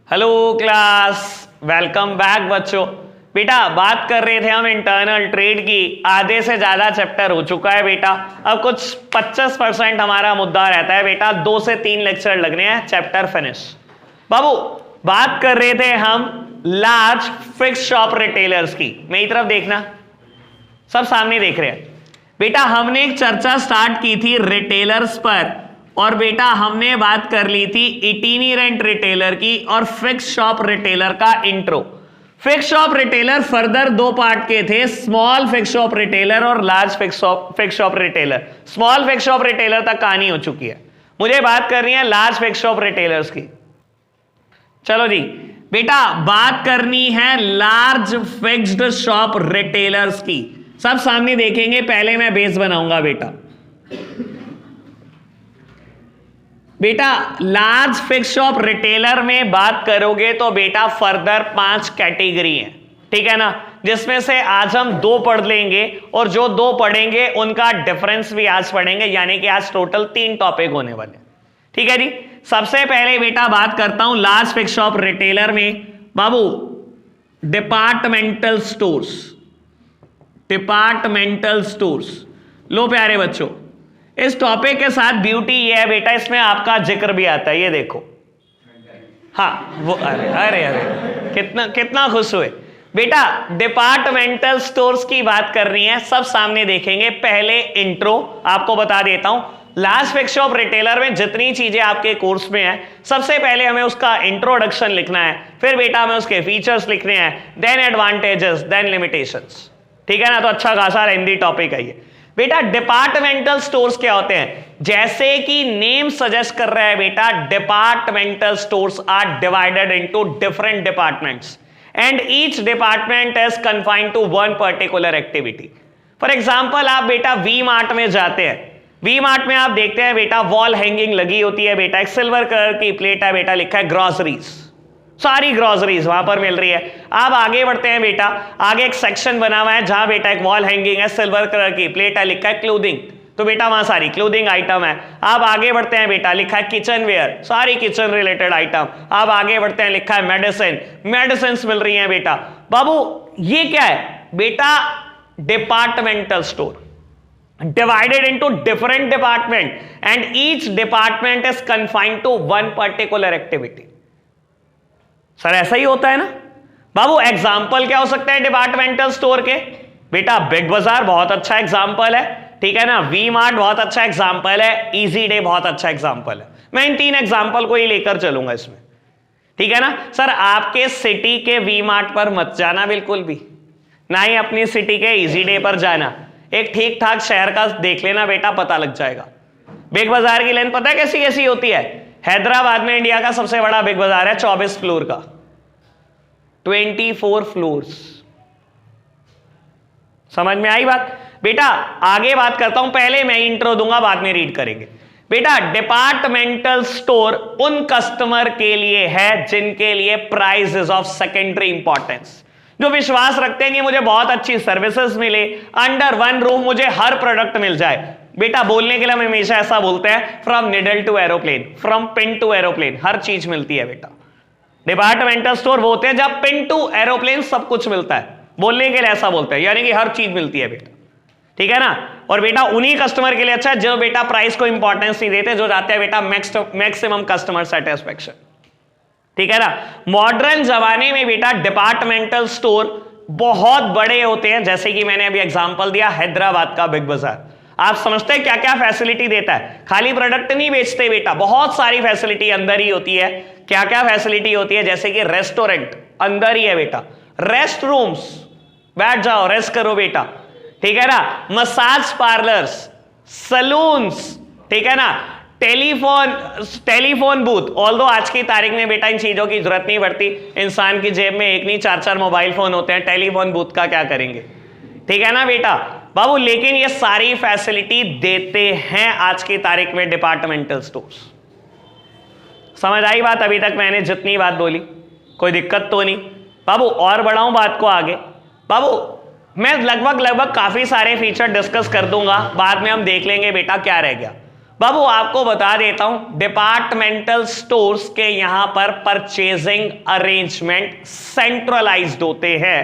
Hello class, welcome back बच्चों। बेटा बात कर रहे थे हम इंटरनल ट्रेड की, आधे से ज्यादा चैप्टर हो चुका है बेटा। अब कुछ 25% हमारा मुद्दा रहता है बेटा, 2 से 3 लेक्चर लगने हैं, चैप्टर फिनिश। बाबू बात कर रहे थे हम लार्ज फिक्स शॉप रिटेलर्स की। मेरी तरफ देखना, सब सामने देख रहे हैं बेटा। हमने एक चर्चा स्टार्ट की थी रिटेलर्स पर, और बेटा हमने बात कर ली थी इटिनेरेंट रिटेलर की और फिक्स शॉप रिटेलर का intro. Fix shop retailer further 2 part के थे, स्मॉल फिक्स शॉप रिटेलर और large fix shop retailer. Small fix shop retailer तक कहानी हो चुकी है, मुझे बात करनी है लार्ज फिक्स शॉप रिटेलर्स की। चलो जी बेटा, बात करनी है लार्ज फिक्स्ड शॉप रिटेलर्स की। सब सामने देखेंगे, पहले मैं बेस बनाऊंगा बेटा लार्ज फिक्स शॉप रिटेलर में बात करोगे तो बेटा फर्दर 5 कैटेगरी हैं, ठीक है ना, जिसमें से आज हम 2 पढ़ लेंगे और जो 2 पढ़ेंगे उनका डिफरेंस भी आज पढ़ेंगे, यानी कि आज टोटल 3 टॉपिक होने वाले, ठीक है जी। सबसे पहले बेटा बात करता हूं लार्ज फिक्स शॉप रिटेलर में। बाबू डिपार्टमेंटल स्टोर्स। लो प्यारे बच्चों, इस टॉपिक के साथ ब्यूटी ये है बेटा, इसमें आपका जिक्र भी आता है, ये देखो। हाँ वो अरे अरे अरे कितना खुश हुए बेटा। डिपार्टमेंटल स्टोर्स की बात कर रही है, सब सामने देखेंगे। पहले इंट्रो आपको बता देता हूं, लार्ज फिक्स शॉप रिटेलर में जितनी चीजें आपके कोर्स में है, सबसे पहले हमें उसका इंट्रोडक्शन लिखना है, फिर बेटा हमें उसके फीचर्स लिखने हैं, देन एडवांटेजेस, देन लिमिटेशंस, ठीक है ना। तो अच्छा खासा लेंथी टॉपिक है ये बेटा। डिपार्टमेंटल स्टोर्स क्या होते हैं? जैसे कि नेम सजेस्ट कर रहा है बेटा, departmental stores are divided into different departments and each department is confined to one particular activity. For example आप बेटा वी मार्ट में जाते हैं, वी मार्ट में आप देखते हैं बेटा वॉल हैंगिंग लगी होती है बेटा, एक सिल्वर कलर की प्लेट है बेटा, लिखा है ग्रोसरीज, सारी ग्रोसरीज वहां पर मिल रही है। आप आगे बढ़ते हैं बेटा, आगे एक सेक्शन बना हुआ है जहां बेटा एक वॉल हैंगिंग है, सिल्वर कलर की प्लेट है, लिखा है क्लोथिंग, तो बेटा वहां सारी क्लोथिंग आइटम है। आप आगे बढ़ते हैं बेटा, लिखा है किचन वेयर, सारी किचन रिलेटेड आइटम। आप आगे बढ़ते हैं, लिखा है मेडिसिन मिल रही है बेटा। बाबू ये क्या है बेटा? Departmental store divided into different department and each department is confined to one particular activity। Sir ऐसा ही होता है ना बाबू। एग्जाम्पल क्या हो सकता है डिपार्टमेंटल स्टोर के? बेटा बिग बाजार बहुत अच्छा एग्जाम्पल है, ठीक है ना, वी मार्ट बहुत अच्छा एग्जाम्पल है, इजी डे बहुत अच्छा एग्जाम्पल है। मैं इन 3 एग्जाम्पल को ही लेकर चलूंगा इसमें, ठीक है ना। सर आपके सिटी के वी मार्ट पर मत जाना बिल्कुल भी, ना ही अपनी सिटी के इजी डे पर जाना। एक ठीक ठाक शहर का देख लेना बेटा, पता लग जाएगा। बिग बाजार की लेंथ पता है कैसी कैसी होती है? हैदराबाद में इंडिया का सबसे बड़ा बिग बाजार है, 24 फ्लोर का, 24 फ्लोर्स। समझ में आई बात बेटा? आगे बात करता हूं, पहले मैं इंट्रो दूंगा, बाद में रीड करेंगे बेटा। डिपार्टमेंटल स्टोर उन कस्टमर के लिए है जिनके लिए price is of secondary importance, जो विश्वास रखते हैं कि मुझे बहुत अच्छी सर्विसेज मिले, अंडर वन रूम मुझे हर प्रोडक्ट मिल जाए। बेटा बोलने के लिए हम हमेशा ऐसा बोलते हैं, from needle to aeroplane, from pin to aeroplane, हर चीज मिलती है बेटा। डिपार्टमेंटल स्टोर वो होते हैं जब पिन टू एरोप्लेन सब कुछ मिलता है, बोलने के लिए ऐसा बोलते हैं, यानी कि हर चीज मिलती है बेटा, ठीक है ना। और बेटा उन्हीं कस्टमर के लिए अच्छा है जो बेटा प्राइस को इंपॉर्टेंस नहीं देते, जो चाहते हैं बेटा मैक्सिमम कस्टमर सेटिस्फेक्शन, ठीक है ना। मॉडर्न जमाने में बेटा डिपार्टमेंटल स्टोर बहुत बड़े होते हैं, जैसे कि मैंने अभी एग्जांपल दिया हैदराबाद का बिग बाजार। आप समझते हैं क्या क्या फैसिलिटी देता है? खाली प्रोडक्ट नहीं बेचते बेटा, बहुत सारी फैसिलिटी अंदर ही होती है। क्या क्या फैसिलिटी होती है? जैसे कि रेस्टोरेंट अंदर ही है बेटा, रेस्ट रूम्स, बैठ जाओ रेस्ट करो बेटा, ठीक है ना, मसाज पार्लर्स, सलून्स, ठीक है ना, टेलीफोन बूथ। ऑल्दो आज की तारीख में बेटा इन चीजों की जरूरत नहीं पड़ती, इंसान की जेब में एक नहीं 4-4 मोबाइल फोन होते हैं, टेलीफोन बूथ का क्या करेंगे, ठीक है ना बेटा बाबू। लेकिन ये सारी फैसिलिटी देते हैं आज की तारीख में डिपार्टमेंटल स्टोर्स। समझ आई बात? अभी तक मैंने जितनी बात बोली कोई दिक्कत तो नहीं बाबू? और बढ़ाऊं बात को आगे बाबू? मैं लगभग काफी सारे फीचर डिस्कस कर दूंगा, बाद में हम देख लेंगे बेटा क्या रह गया। बाबू आपको बता देता हूं, डिपार्टमेंटल स्टोर्स के यहां पर परचेजिंग अरेंजमेंट सेंट्रलाइज्ड होते हैं।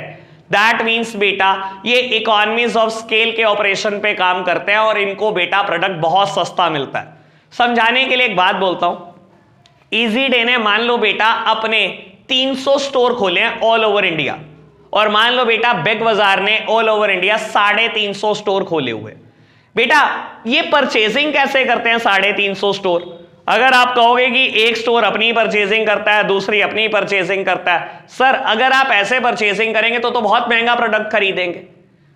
दैट मीन्स बेटा ये इकोनॉमीज ऑफ स्केल के ऑपरेशन पे काम करते हैं और इनको बेटा प्रोडक्ट बहुत सस्ता मिलता है। समझाने के लिए एक बात बोलता हूं, इजी डे ने मान लो बेटा अपने 300 स्टोर खोले हैं ऑल ओवर इंडिया, और मान लो बेटा बिग बाजार ने ऑल ओवर इंडिया 350 स्टोर खोले हुए। बेटा ये परचेजिंग कैसे करते हैं 350 स्टोर? अगर आप कहोगे कि एक स्टोर अपनी परचेजिंग करता है, दूसरी अपनी परचेजिंग करता है, सर अगर आप ऐसे परचेजिंग करेंगे तो बहुत महंगा प्रोडक्ट खरीदेंगे।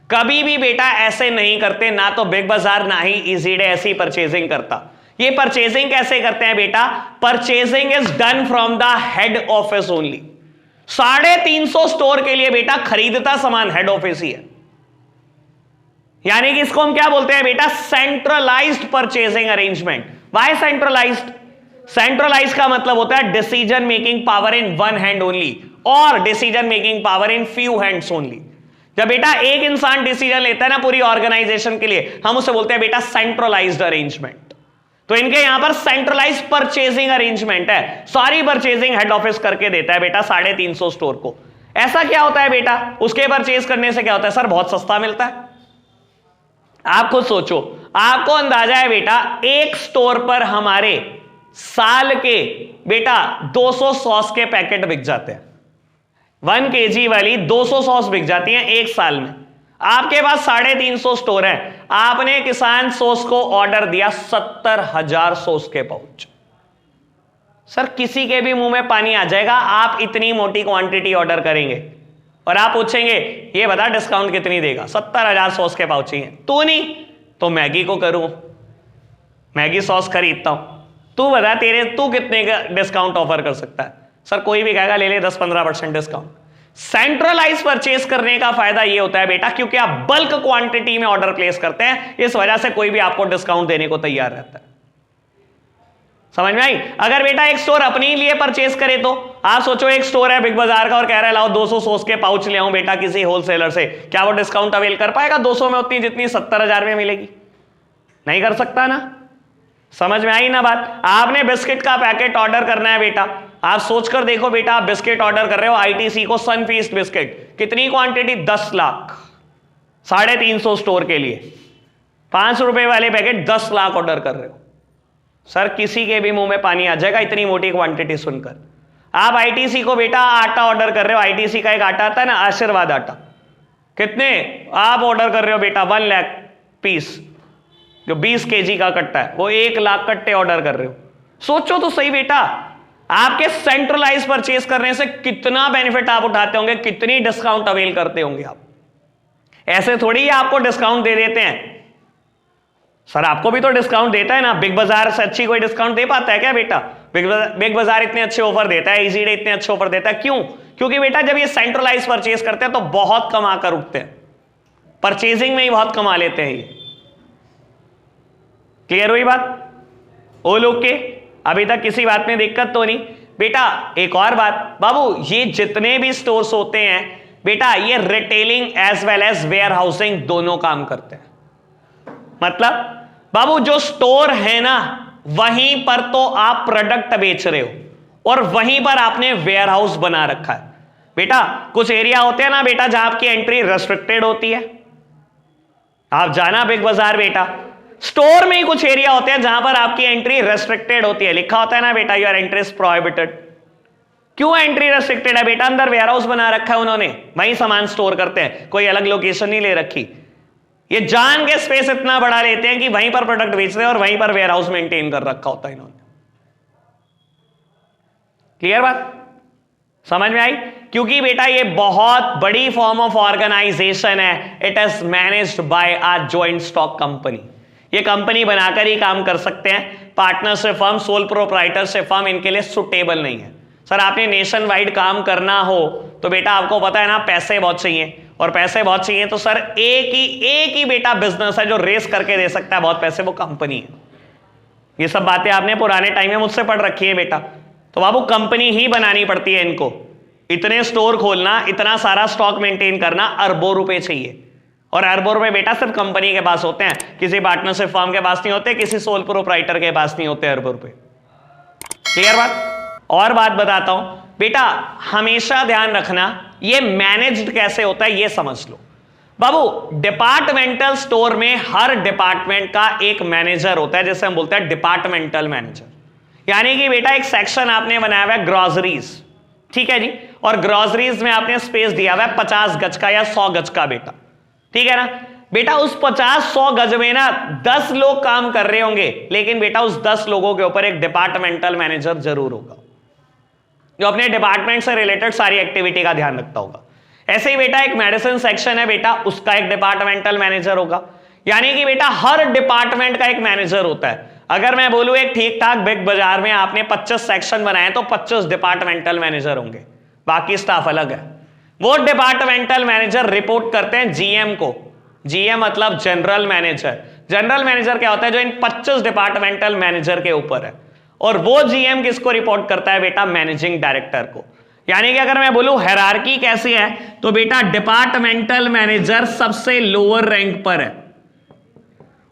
कभी भी बेटा ऐसे नहीं करते, ना तो बिग बाजार ना ही इजी डे ऐसी परचेजिंग करता। ये परचेजिंग कैसे करते हैं बेटा? Purchasing is done from the head office only. 350 store के लिए बेटा खरीदता सामान हेड ऑफिस ही है, यानी कि इसको हम क्या बोलते हैं बेटा? Centralised purchasing arrangement. Why centralised? Centralised का मतलब होता है decision making power in one hand only और decision making power in few hands only. जब बेटा एक इंसान डिसीजन लेता है ना पूरी ऑर्गेनाइजेशन के लिए, हम उसे बोलते हैं बेटा सेंट्रलाइज्ड अरेंजमेंट। तो इनके यहां पर सेंट्रलाइज्ड परचेजिंग अरेंजमेंट है, सारी परचेजिंग हेड ऑफिस करके देता है बेटा 350 स्टोर को। ऐसा क्या होता है बेटा? उसके परचेज करने से क्या होता है सर? बहुत सस्ता मिलता है। आप खुद सोचो, आपको अंदाजा है बेटा एक स्टोर पर हमारे साल के बेटा 200 सॉस के पैकेट बिक जाते हैं। 1 kg वाली 200 सॉस बिक जाती हैं एक साल में। आपके पास 350 स्टोर है, आपने किसान सॉस को ऑर्डर दिया 70,000 सॉस के पाउच। सर किसी के भी मुंह में पानी आ जाएगा, आप इतनी मोटी क्वांटिटी ऑर्डर करेंगे और आप पूछेंगे ये बता डिस्काउंट कितनी देगा? 70,000 सॉस के पाउच चाहिए। तू नहीं तो मैगी को करूं, मैगी सॉस खरीदता हूं, तू बता तू कितने का डिस्काउंट ऑफर कर सकता है? सर कोई भी कहेगा ले ले 10-15% डिस्काउंट। सेंट्रलाइज परचेज करने का फायदा ये होता है बेटा क्योंकि आप बल्क क्वांटिटी में ऑर्डर प्लेस करते हैं, इस वजह से कोई भी आपको डिस्काउंट देने को तैयार रहता है। समझ में आई? अगर बेटा एक स्टोर अपने लिए परचेज करे तो आप सोचो एक स्टोर है बिग बाजार का और कह रहा है लाओ 200 सॉस के पाउच ले आऊं बेटा किसी होलसेलर से, क्या वो डिस्काउंट अवेल कर पाएगा 200 में उतनी जितनी 70,000 में मिलेगी? नहीं कर सकता ना। समझ में आई ना बात? आपने बिस्किट का पैकेट ऑर्डर करना है बेटा, आप सोचकर देखो बेटा, आप बिस्किट ऑर्डर कर रहे हो आईटीसी को, सनफीस्ट बिस्किट, कितनी क्वांटिटी? 10 लाख, 350 स्टोर के लिए 5 रुपए वाले पैकेट 10 लाख ऑर्डर कर रहे हो। सर किसी के भी मुंह में पानी आ जाएगा इतनी मोटी क्वांटिटी सुनकर। आप आईटीसी को बेटा आटा ऑर्डर कर रहे हो, आईटीसी का एक आटा आता है ना आशीर्वाद आटा, कितने आप ऑर्डर कर रहे हो बेटा? 1 लाख पीस, जो 20 kg का कट्टा है, वो 1 लाख कट्टे ऑर्डर कर रहे हो। सोचो तो सही बेटा, आपके सेंट्रलाइज परचेज करने से कितना बेनिफिट आप उठाते होंगे, कितनी डिस्काउंट अवेल करते होंगे आप। ऐसे थोड़ी आपको डिस्काउंट दे देते हैं। सर आपको भी तो डिस्काउंट देता है ना, बिग बाजार से अच्छी कोई डिस्काउंट दे पाता है क्या बेटा? बिग बाजार इतने अच्छे ऑफर देता है, इजी डे इतने अच्छे ऑफर देता है, क्यों? क्योंकि बेटा जब ये सेंट्रलाइज परचेज करते हैं तो बहुत कमा कर उठते हैं, परचेजिंग में ही बहुत कमा लेते हैं ये। क्लियर हुई बात? ओ लोग के अभी तक किसी बात में दिक्कत तो नहीं बेटा? एक और बात बाबू, ये जितने भी स्टोर्स होते हैं बेटा ये retailing as well as warehousing दोनों काम करते हैं। मतलब बाबू जो स्टोर है ना वहीं पर तो आप प्रोडक्ट बेच रहे हो और वहीं पर आपने वेयर हाउस बना रखा है। बेटा कुछ एरिया होते हैं ना बेटा जहां आपकी एंट्री रेस्ट्रिक्टेड होती है, आप जाना बिग बाजार बेटा, स्टोर में ही कुछ एरिया होते हैं जहां पर आपकी एंट्री रेस्ट्रिक्टेड होती है, लिखा होता है ना बेटा योर एंट्री इज प्रोहिबिटेड। क्यों एंट्री रेस्ट्रिक्टेड है बेटा? अंदर वेयर हाउस बना रखा है उन्होंने, वहीं सामान स्टोर करते हैं, कोई अलग लोकेशन नहीं ले रखी। ये जान के स्पेस इतना बड़ा लेते हैं कि वहीं पर प्रोडक्ट बेच रहे हैं और वहीं पर वेयर हाउस मेंटेन कर रखा होता है इन्होंने। क्लियर बात? समझ में आई? क्योंकि बेटा ये बहुत बड़ी फॉर्म ऑफ ऑर्गेनाइजेशन है, it is managed by a joint stock company. ये कंपनी बनाकर ही काम कर सकते हैं, partnership firm, sole proprietorship firm इनके लिए सुटेबल नहीं है। सर आपने नेशन वाइड काम करना हो तो बेटा आपको पता है ना पैसे बहुत चाहिए, और पैसे बहुत चाहिए तो सर एक ही बेटा बिजनेस है जो रेस करके दे सकता है बहुत पैसे, वो कंपनी है। ये सब बातें आपने पुराने टाइम में मुझसे पढ़ रखी है बेटा। तो बाबू कंपनी ही बनानी पड़ती है इनको। इतने स्टोर खोलना, इतना सारा स्टॉक मेंटेन करना अरबों रुपए चाहिए, और अरबों रुपए बेटा सिर्फ कंपनी के पास होते हैं, किसी पार्टनरशिप फर्म के पास नहीं होते, किसी सोल प्रोप्राइटर के पास नहीं होते अरबों रुपए। क्लियर बात? और बात बताता हूं बेटा, हमेशा ध्यान रखना ये मैनेज्ड कैसे होता है ये समझ लो। बाबू डिपार्टमेंटल स्टोर में हर डिपार्टमेंट का एक मैनेजर होता है, जैसे हम बोलते हैं डिपार्टमेंटल मैनेजर। यानी कि बेटा एक सेक्शन आपने बनाया हुआ है ग्रोसरीज, ठीक है जी, और ग्रोसरीज में आपने स्पेस दिया हुआ है 50 गज का या 100 गज का बेटा, ठीक है ना बेटा। उस 50-100 गज में ना 10 लोग काम कर रहे होंगे, लेकिन बेटा उस 10 लोगों के ऊपर एक डिपार्टमेंटल मैनेजर जरूर होगा जो अपने डिपार्टमेंट से रिलेटेड सारी एक्टिविटी का ध्यान रखता होगा। ऐसे ही बेटा एक मेडिसिन सेक्शन है बेटा, उसका एक डिपार्टमेंटल मैनेजर होगा। यानी कि बेटा हर डिपार्टमेंट का एक मैनेजर होता है। अगर मैं बोलूं एक ठीक ठाक बिग बाजार में आपने 25 सेक्शन बनाए तो 25 डिपार्टमेंटल मैनेजर होंगे, बाकी स्टाफ अलग है। वो डिपार्टमेंटल मैनेजर रिपोर्ट करते हैं जीएम को। जीएम मतलब जनरल मैनेजर। जनरल मैनेजर क्या होता है? जो इन 25 डिपार्टमेंटल मैनेजर के ऊपर है। और वो जीएम किसको रिपोर्ट करता है बेटा? मैनेजिंग डायरेक्टर को। यानी कि अगर मैं बोलूं हायरार्की कैसी है, तो बेटा डिपार्टमेंटल मैनेजर सबसे लोअर रैंक पर है,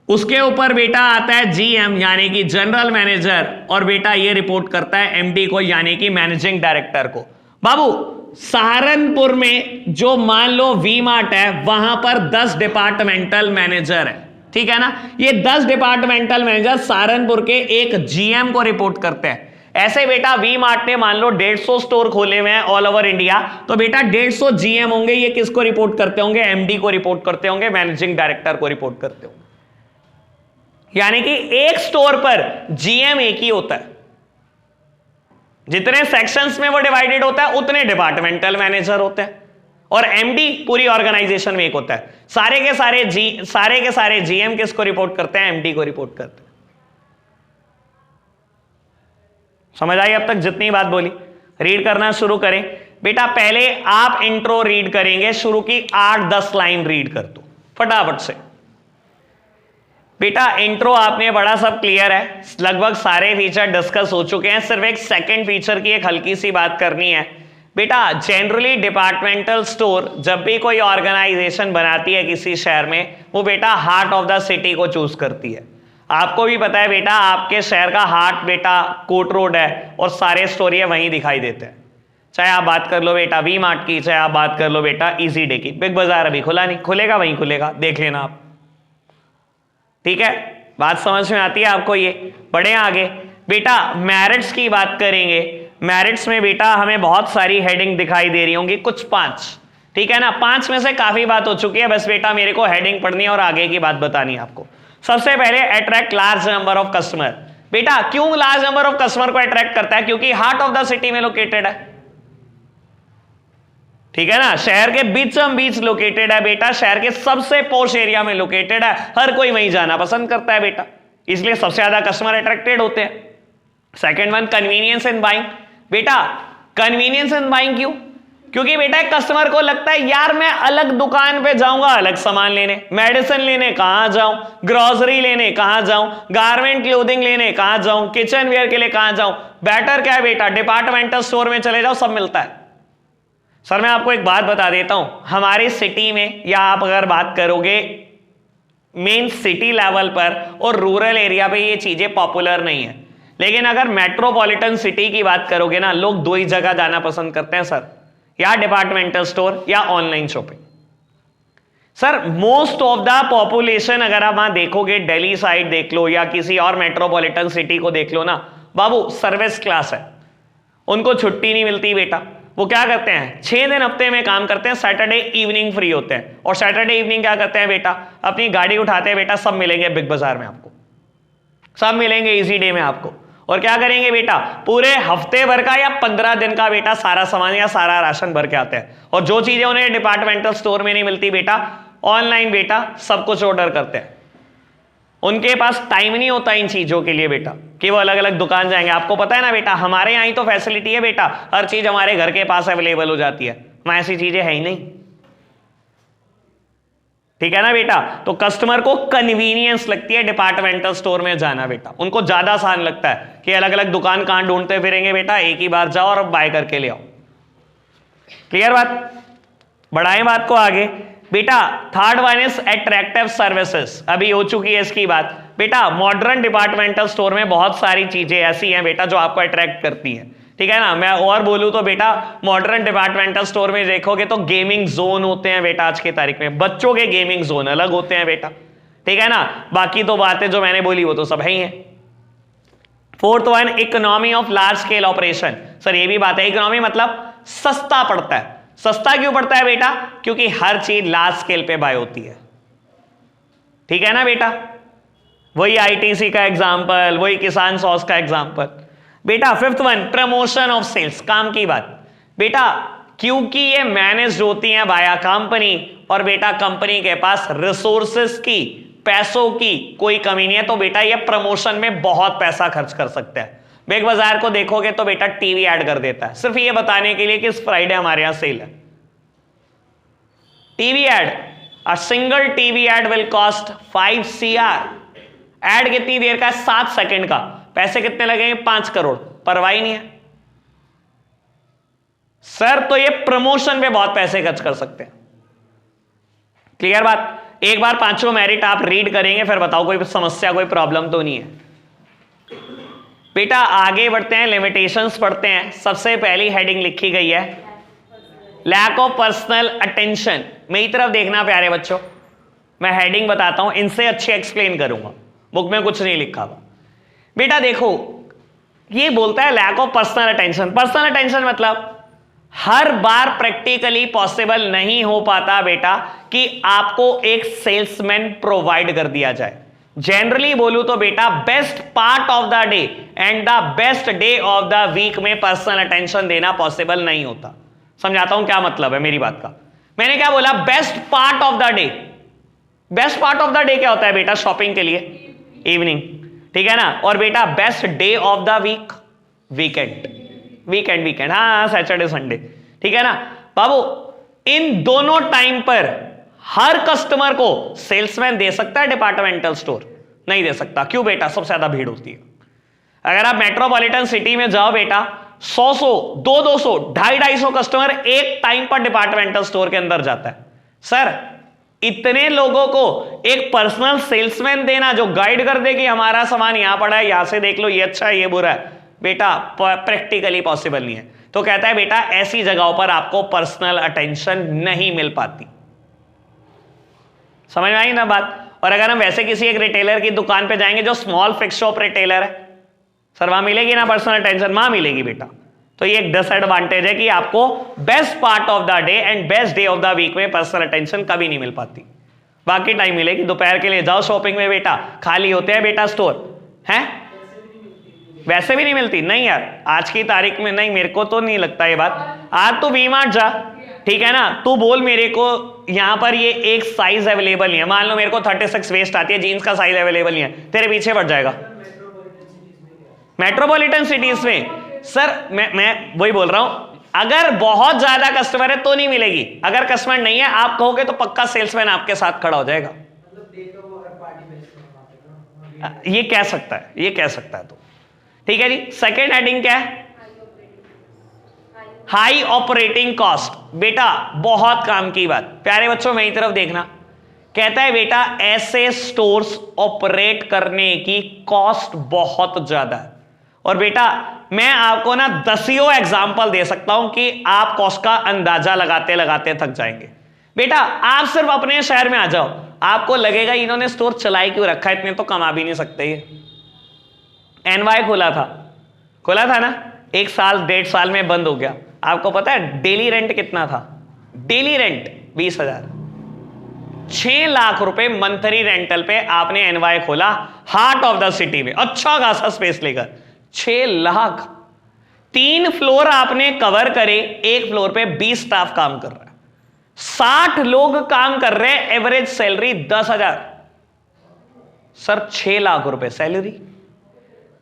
उसके ऊपर बेटा आता है जीएम यानी कि जनरल मैनेजर, और बेटा ये रिपोर्ट करता है एमडी को यानी कि मैनेजिंग डायरेक्टर को। बाबू सहारनपुर में जो मान लो वी मार्ट है, वहां पर 10 डिपार्टमेंटल मैनेजर है, ठीक है ना। ये 10 डिपार्टमेंटल मैनेजर सहारनपुर के एक जीएम को रिपोर्ट करते हैं। ऐसे बेटा वी मार्ट ने मान लो 150 स्टोर खोले हुए हैं ऑल ओवर इंडिया, तो बेटा 150 जीएम होंगे, ये किसको रिपोर्ट करते होंगे? एमडी को रिपोर्ट करते होंगे, मैनेजिंग डायरेक्टर को रिपोर्ट करते होंगे। यानी कि एक स्टोर पर जीएम एक ही होता है, जितने सेक्शंस में वो डिवाइडेड होता है उतने डिपार्टमेंटल मैनेजर होते हैं, और एमडी पूरी ऑर्गेनाइजेशन में एक होता है। सारे के सारे जीएम किसको रिपोर्ट करते हैं? एमडी को रिपोर्ट करते हैं। समझ आई अब तक जितनी बात बोली? रीड करना शुरू करें बेटा। पहले आप इंट्रो रीड करेंगे, शुरू की 8-10 लाइन रीड कर दो फटाफट से बेटा। इंट्रो आपने बड़ा सब क्लियर है, लगभग सारे फीचर डिस्कस हो चुके हैं। सिर्फ एक सेकंड फीचर की एक हल्की सी बात करनी है बेटा। जनरली डिपार्टमेंटल स्टोर जब भी कोई ऑर्गेनाइजेशन बनाती है किसी शहर में, वो बेटा हार्ट ऑफ द सिटी को चूज करती है। आपको भी पता है बेटा, आपके शहर का हार्ट बेटा कोर्ट रोड है, और सारे स्टोर ये वहीं दिखाई देते हैं। चाहे आप बात कर लो बेटा वी मार्ट की, चाहे आप बात कर लो बेटा इजी डे की। बिग बाजार अभी खुला नहीं, खुलेगा वहीं खुलेगा, देख लेना आप, ठीक है। बात समझ में आती है आपको? ये बढ़े आगे बेटा। मेरिट्स की बात करेंगे। मेरिट्स में बेटा हमें बहुत सारी हेडिंग दिखाई दे रही होंगी, कुछ 5, ठीक है ना। 5 में से काफी बात हो चुकी है, बस बेटा मेरे को हेडिंग पढ़नी है और आगे की बात बतानी है आपको। सबसे पहले attract large number of customer. बेटा क्यों लार्ज नंबर ऑफ कस्टमर को अट्रैक्ट करता है? क्योंकि हार्ट ऑफ द सिटी में लोकेटेड है, ठीक है ना। शहर के बीचों बीच लोकेटेड है बेटा, शहर के सबसे पॉश एरिया में लोकेटेड है, हर कोई वहीं जाना पसंद करता है बेटा, इसलिए सबसे ज्यादा कस्टमर अट्रैक्टेड होते हैं। Second one convenience in buying. बेटा कन्वीनियंस इन बाइंग क्यों? क्योंकि बेटा कस्टमर को लगता है यार मैं अलग दुकान पे जाऊंगा अलग सामान लेने, मेडिसिन लेने कहां जाऊं, ग्रोसरी लेने कहां जाऊं, गारमेंट क्लोथिंग लेने कहां जाऊं, किचन वेयर के लिए कहां जाऊं। बेटर क्या है बेटा? डिपार्टमेंटल स्टोर में चले जाओ, सब मिलता है। सर मैं आपको एक बात बता देता हूं, हमारी सिटी में, या आप अगर बात करोगे मेन सिटी लेवल पर और रूरल एरिया पे, ये चीजें पॉपुलर नहीं है। लेकिन अगर मेट्रोपॉलिटन सिटी की बात करोगे ना, लोग 2 ही जगह जाना पसंद करते हैं सर, या डिपार्टमेंटल स्टोर या online shopping. Sir most of the population अगर आप वहां देखोगे, दिल्ली साइड देख लो या किसी और मेट्रोपॉलिटन सिटी को देख लो ना बाबू, सर्विस क्लास है, उनको छुट्टी नहीं मिलती बेटा। वो क्या करते हैं? 6 दिन हफ्ते में काम करते हैं, सैटरडे इवनिंग फ्री होते हैं, और सैटरडे इवनिंग क्या करते हैं बेटा? अपनी गाड़ी उठाते हैं बेटा, सब मिलेंगे बिग बाजार में आपको, सब मिलेंगे इजी डे में आपको, और क्या करेंगे बेटा? पूरे हफ्ते भर का या 15 दिन का बेटा सारा सामान या सारा राशन भर के आते हैं, और जो चीजें उन्हें डिपार्टमेंटल स्टोर में नहीं मिलती बेटा, ऑनलाइन बेटा सब कुछ ऑर्डर करते हैं। उनके पास टाइम नहीं होता इन चीजों के लिए बेटा कि वो अलग अलग दुकान जाएंगे। आपको पता है ना बेटा, हमारे यहाँ ही तो फैसिलिटी है बेटा, हर चीज हमारे घर के पास अवेलेबल हो जाती है, वहां ऐसी चीजें है ही नहीं, ठीक है ना बेटा। तो कस्टमर को कन्वीनियंस लगती है डिपार्टमेंटल स्टोर में जाना बेटा, उनको ज्यादा आसान लगता है कि अलग अलग दुकान कहां ढूंढते फिरेंगे बेटा, एक ही बार जाओ और बाय करके ले आओ। क्लियर बात? बढ़ाएं बात को आगे बेटा third one is attractive services, अभी हो चुकी है इसकी बात। बेटा मॉडर्न डिपार्टमेंटल स्टोर में बहुत सारी चीजें ऐसी हैं बेटा जो आपको अट्रैक्ट करती हैं, ठीक है ना। मैं और बोलूं तो बेटा मॉडर्न डिपार्टमेंटल स्टोर में देखोगे तो गेमिंग जोन होते हैं बेटा, आज की तारीख में बच्चों के गेमिंग जोन अलग होते हैं बेटा, ठीक है ना। बाकी तो बातें जो मैंने बोली वो तो सब है ही है। Fourth one economy of large scale operation. Sir ये भी बात है, इकोनॉमी मतलब सस्ता पड़ता है। सस्ता क्यों पड़ता है बेटा? क्योंकि हर चीज लार्ज स्केल पे बाय होती है, ठीक है ना बेटा। वही आईटीसी का एग्जांपल, वही किसान सॉस का एग्जांपल। बेटा fifth one promotion of sales, काम की बात बेटा, क्योंकि ये मैनेज होती है बाय कंपनी और बेटा कंपनी के पास रिसोर्सेस की, पैसों की कोई कमी नहीं है, तो बेटा ये प्रमोशन में बहुत पैसा खर्च कर सकते हैं। बिग बाजार को देखोगे तो बेटा टीवी ऐड कर देता है सिर्फ ये बताने के लिए कि इस फ्राइडे हमारे यहां सेल है। TV add, a single TV add will cost 5 CR। Add कितनी देर का है? 7 सेकंड का। पैसे कितने लगेंगे? 5 करोड़। परवाह ही नहीं है सर, तो ये प्रमोशन पे बहुत पैसे खर्च कर सकते हैं। क्लियर बात? एक बार पांचों मेरिट आप रीड करेंगे, फिर बताओ कोई समस्या, कोई प्रॉब्लम तो नहीं है। बेटा आगे बढ़ते हैं, लिमिटेशंस पढ़ते हैं। सबसे पहली हेडिंग लिखी गई है लैक ऑफ पर्सनल अटेंशन। मेरी तरफ देखना प्यारे बच्चों, मैं हेडिंग बताता हूं, इनसे अच्छे एक्सप्लेन करूंगा, बुक में कुछ नहीं लिखा हुआ। बेटा देखो ये बोलता है lack of personal attention. Personal attention मतलब हर बार प्रैक्टिकली पॉसिबल नहीं हो पाता बेटा कि आपको एक सेल्समैन प्रोवाइड कर दिया जाए। जनरली बोलूं तो बेटा best part of the day and the best day of the week में पर्सनल अटेंशन देना पॉसिबल नहीं होता। समझाता हूं क्या मतलब है मेरी बात का। मैंने क्या बोला? Best part of the day. Best part of the day क्या होता है बेटा? शॉपिंग के लिए इवनिंग, ठीक है ना। और बेटा best day of the week weekend, weekend हाँ सैटरडे संडे, ठीक है ना बाबू। इन दोनों टाइम पर हर कस्टमर को सेल्समैन दे सकता है डिपार्टमेंटल स्टोर? नहीं दे सकता। क्यों बेटा? सबसे ज्यादा भीड़ होती है। अगर आप मेट्रोपॉलिटन सिटी में जाओ बेटा 100 200 250 कस्टमर एक टाइम पर डिपार्टमेंटल स्टोर के अंदर जाता है। सर इतने लोगों को एक पर्सनल सेल्समैन देना जो गाइड कर दे कि हमारा सामान यहां पड़ा है, यहां से देख लो, ये अच्छा है ये बुरा है, बेटा प्रैक्टिकली पॉसिबल नहीं है। तो कहता है बेटा ऐसी जगहों पर आपको पर्सनल अटेंशन नहीं मिल पाती। समझ में आई ना बात? और अगर हम वैसे किसी एक रिटेलर की दुकान पे जाएंगे जो स्मॉल फिक्स शॉप रिटेलर है, सर वहां मिलेगी ना पर्सनल अटेंशन? वहां मिलेगी बेटा। तो ये एक डिसएडवांटेज है कि आपको best part of the day and best day of the week में पर्सनल अटेंशन कभी नहीं मिल पाती। बाकी टाइम मिलेगी। दोपहर के लिए जाओ शॉपिंग में बेटा, खाली होते हैं बेटा स्टोर हैं, वैसे भी नहीं मिलती। नहीं यार आज की तारीख में नहीं, मेरे को तो नहीं लगता ये बात। आज तू वी-मार्ट जा, ठीक है ना, तू बोल मेरे को यहां पर ये एक साइज अवेलेबल नहीं है। मान लो मेरे को 36 वेस्ट आती है, जीन्स का साइज अवेलेबल नहीं है, तेरे पीछे बढ़ जाएगा। मेट्रोपॉलिटन सिटीज में सर मैं वही बोल रहा हूं, अगर बहुत ज्यादा कस्टमर है तो नहीं मिलेगी। अगर कस्टमर नहीं है आप कहोगे तो पक्का सेल्समैन आपके साथ खड़ा हो जाएगा। ये कह सकता है, ये कह सकता है। तो ठीक है जी। सेकेंड हेडिंग क्या है? High operating cost. बेटा बहुत काम की बात। प्यारे बच्चों मेरी तरफ देखना, कहता है बेटा ऐसे स्टोर्स ऑपरेट करने की कॉस्ट बहुत ज्यादा है। और बेटा मैं आपको ना 10 एग्जाम्पल दे सकता हूं कि आप कॉस्ट का अंदाजा लगाते लगाते थक जाएंगे। बेटा आप सिर्फ अपने शहर में आ जाओ, आपको लगेगा इन्होंने स्टोर चलाई क्यों रखा है, इतने तो कमा भी नहीं सकते। ये एनवाई खोला था ना, 1 साल 1.5 साल में बंद हो गया। आपको पता है डेली रेंट कितना था? Daily rent 20,000। 6 लाख रुपए मंथली रेंटल पे आपने एनवाई खोला हार्ट ऑफ द सिटी में, अच्छा खासा स्पेस लेकर। 6 लाख, 3 फ्लोर आपने कवर करे, एक फ्लोर पे 20 स्टाफ काम कर रहा है, 60 लोग काम कर रहे हैं, एवरेज सैलरी 10,000। सर 6 लाख रुपए सैलरी,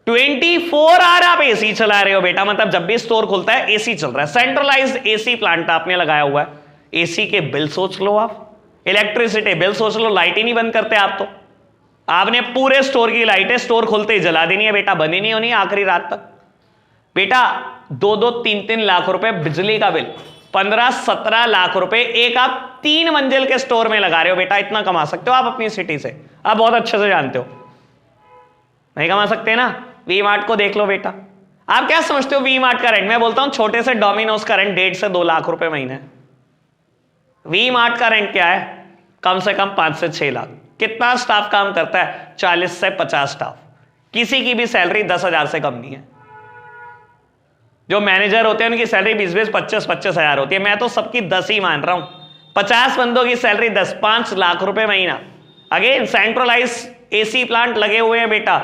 24 आवर आप एसी चला रहे हो बेटा। मतलब जब भी स्टोर खुलता है एसी चल रहा है, सेंट्रलाइज्ड एसी प्लांट आपने लगाया हुआ है। एसी के बिल सोच लो आप, इलेक्ट्रिसिटी बिल सोच लो, लाइट ही नहीं बंद करते आप। तो आपने पूरे स्टोर की लाइटें स्टोर खुलते ही जला देनी है बेटा, बंद नहीं होनी आखिरी रात तक। बेटा 2-2, 3-3 लाख रुपए बिजली का बिल, 15-17 लाख रुपए एक आप 3 मंजिल के स्टोर में लगा रहे हो बेटा। इतना कमा सकते हो आप अपनी सिटी से, आप बहुत अच्छे से जानते हो। नहीं कमा सकते ना? वी मार्ट को देख लो बेटा। आप क्या समझते हो वी मार्ट का रेंट? मैं बोलता हूं छोटे से डोमिनोज का रेंट 1.5 से 2 लाख रुपए महीने। वी मार्ट का रेंट क्या है? कम से कम 5 से 6 लाख। कितना स्टाफ काम करता है? 40 से 50 स्टाफ। किसी की भी सैलरी 10,000 से कम नहीं है। जो मैनेजर होते हैं उनकी सैलरी 20-20, 25-25 हजार होती है। मैं तो सबकी 10 ही मान रहा हूं। 50 बंदों की सैलरी 10, 5 लाख रुपए महीना। अगेन सेंट्रलाइज एसी प्लांट लगे हुए हैं बेटा,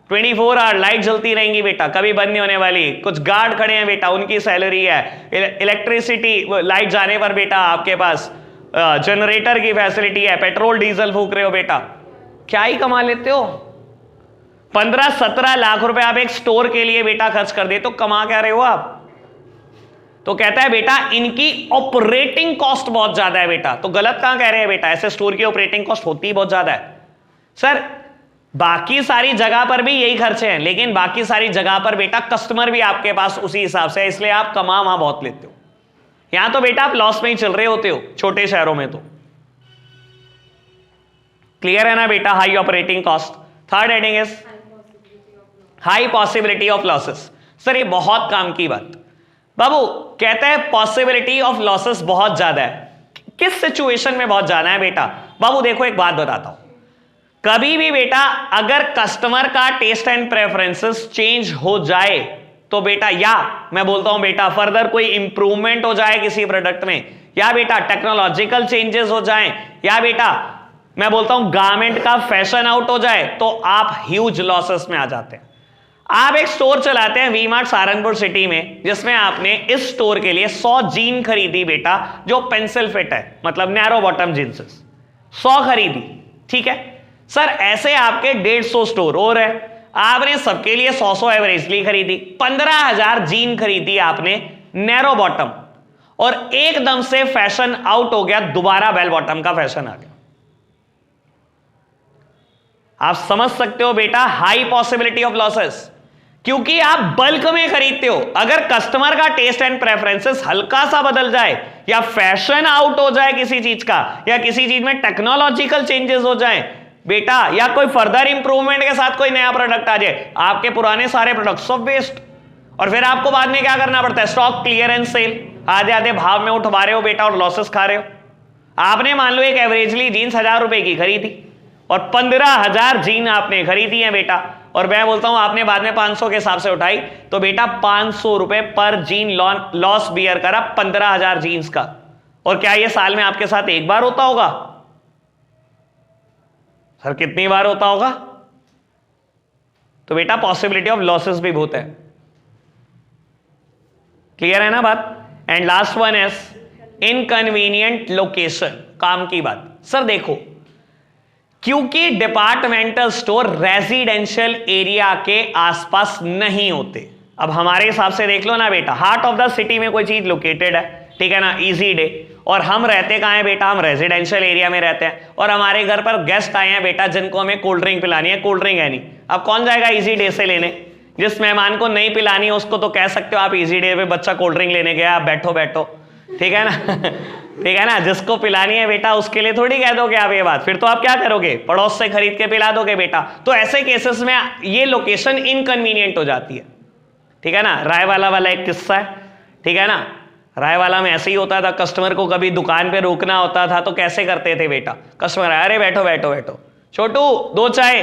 24 आवर लाइट जलती रहेंगी बेटा, कभी बंद नहीं होने वाली। कुछ गार्ड खड़े हैं बेटा, उनकी सैलरी है। इलेक्ट्रिसिटी लाइट जाने पर बेटा आपके पास जनरेटर की फैसिलिटी है। पेट्रोल डीजल फूक रहे हो बेटा, क्या ही कमा लेते हो। 15-17 लाख रुपए आप एक स्टोर के लिए बेटा खर्च कर दे तो कमा क्या रहे हो आप? तो कहता है बेटा इनकी ऑपरेटिंग कॉस्ट बहुत ज्यादा है बेटा। तो गलत कहां कह रहे हैं बेटा? ऐसे स्टोर की ऑपरेटिंग कॉस्ट होती ही बहुत ज्यादा है सर। बाकी सारी जगह पर भी यही खर्चे हैं, लेकिन बाकी सारी जगह पर बेटा कस्टमर भी आपके पास उसी हिसाब से है, इसलिए आप कमा वहां बहुत लेते हो। यहां तो बेटा आप लॉस में ही चल रहे होते हो छोटे शहरों में तो। क्लियर है ना बेटा? High operating cost. Third heading is high possibility of losses. Sir ये बहुत काम की बात। बाबू कहता है पॉसिबिलिटी ऑफ लॉसेस बहुत ज्यादा है। किस सिचुएशन में बहुत ज्यादा है बेटा? बाबू देखो एक बात बताता हूं, कभी भी बेटा अगर कस्टमर का टेस्ट एंड प्रेफरेंसेस चेंज हो जाए तो बेटा, या मैं बोलता हूं बेटा फर्दर कोई इंप्रूवमेंट हो जाए किसी प्रोडक्ट में, या बेटा टेक्नोलॉजिकल चेंजेस हो जाएं, या बेटा मैं बोलता हूं गारमेंट का फैशन आउट हो जाए, तो आप ह्यूज लॉसेस में आ जाते हैं। आप एक स्टोर चलाते हैं वी मार्ट सहारनपुर सिटी में, जिसमें आपने इस स्टोर के लिए 100 जीन खरीदी बेटा, जो पेंसिल फिट है, मतलब नैरो बॉटम जींसेस 100 खरीदी, ठीक है सर। ऐसे आपके 150 स्टोर और है, आपने सबके लिए 100 एवरेजली खरीदी। 15,000 जीन खरीदी आपने नैरो बॉटम, और एकदम से फैशन आउट हो गया, दोबारा बेल बॉटम का फैशन आ गया। आप समझ सकते हो बेटा हाई पॉसिबिलिटी ऑफ लॉसेस, क्योंकि आप बल्क में खरीदते हो। अगर कस्टमर का टेस्ट एंड प्रेफरेंसेस हल्का सा बदल जाए, या फैशन आउट हो जाए किसी चीज का, या किसी चीज में टेक्नोलॉजिकल चेंजेस हो जाए बेटा, या कोई फर्दर इंप्रूवमेंट के साथ कोई नया प्रोडक्ट आ जाए, आपके पुराने सारे प्रोडक्ट सब वेस्ट। और फिर आपको बाद में क्या करना पड़ता है? स्टॉक क्लियरेंस सेल, आधे आधे भाव में उठवा रहे हो बेटा और लॉसेस खा रहे हो। आपने मान लो एक एवरेजली जीन्स 1000 रुपए की खरीदी, और 15,000 जीन आपने खरीदी है बेटा, और मैं बोलता हूं आपने बाद में 500 के हिसाब से उठाई, तो बेटा 500 रुपए पर जीन लॉस बियर करा 15,000 जीन्स का। और क्या ये साल में आपके साथ एक बार होता होगा? सर कितनी बार होता होगा? तो बेटा पॉसिबिलिटी ऑफ लॉसेस भी बहुत है। क्लियर है ना बात? And last one is inconvenient location, काम की बात। सर देखो, क्योंकि डिपार्टमेंटल स्टोर रेजिडेंशियल एरिया के आसपास नहीं होते। अब हमारे हिसाब से देख लो ना बेटा, हार्ट ऑफ द सिटी में कोई चीज लोकेटेड है, ठीक है ना, इजी डे, और हम रहते कहां हैं बेटा? हम रेजिडेंशियल एरिया में रहते हैं, और हमारे घर पर गेस्ट आए हैं बेटा जिनको हमें कोल्ड ड्रिंक पिलानी है, कोल्ड ड्रिंक है नहीं। अब कौन जाएगा इजी डे से लेने? जिस मेहमान को नहीं पिलानी है उसको तो कह सकते हो आप इजी डे पे बच्चा कोल्ड ड्रिंक लेने गया, आप बैठो बैठो, ठीक है ना ठीक है ना। जिसको पिलानी है बेटा उसके लिए थोड़ी कह दोगे आप ये बात, फिर तो आप क्या करोगे? पड़ोस से खरीद के पिला दोगे बेटा। तो ऐसे केसेस में ये लोकेशन इनकन्वीनियंट हो जाती है, ठीक है ना। रायवाला वाला एक किस्सा है, ठीक है ना। रायवाला में ऐसे ही होता था, कस्टमर को कभी दुकान पे रोकना होता था तो कैसे करते थे बेटा? कस्टमर अरे बैठो बैठो बैठो, छोटू 2 चाय,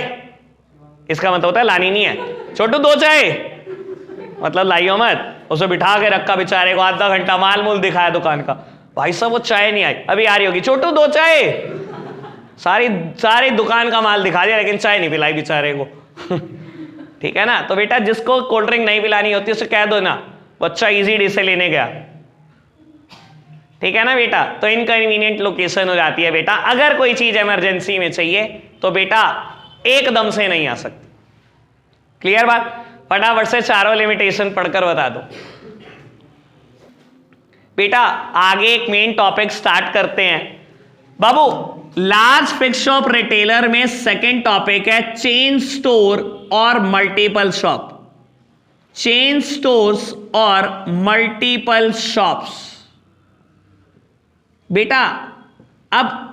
इसका मतलब होता है लानी नहीं है। छोटू 2 चाय मतलब लाइयो मत। उसे बिठा के रखा बेचारे को, आधा घंटा माल मूल दिखाया दुकान का, भाई साहब वो चाय नहीं आई, अभी आ रही होगी, छोटू 2 चाय। सारी दुकान का माल दिखा दिया लेकिन चाय नहीं पिलाई बेचारे को ठीक है ना। तो बेटा जिसको कोल्ड ड्रिंक नहीं पिलानी होती उसे कह दो ना, बच्चा इजी डे से लेने गया, ठीक है ना बेटा। तो इनकन्वीनियंट लोकेशन हो जाती है बेटा। अगर कोई चीज इमरजेंसी में चाहिए तो बेटा एकदम से नहीं आ सकती। क्लियर बात? फटाफट से चारों लिमिटेशन पढ़कर बता दो बेटा। आगे एक मेन टॉपिक स्टार्ट करते हैं बाबू। लार्ज फिक्स शॉप रिटेलर में सेकंड टॉपिक है चेन स्टोर और मल्टीपल शॉप। चेन स्टोर्स और मल्टीपल शॉप्स, बेटा अब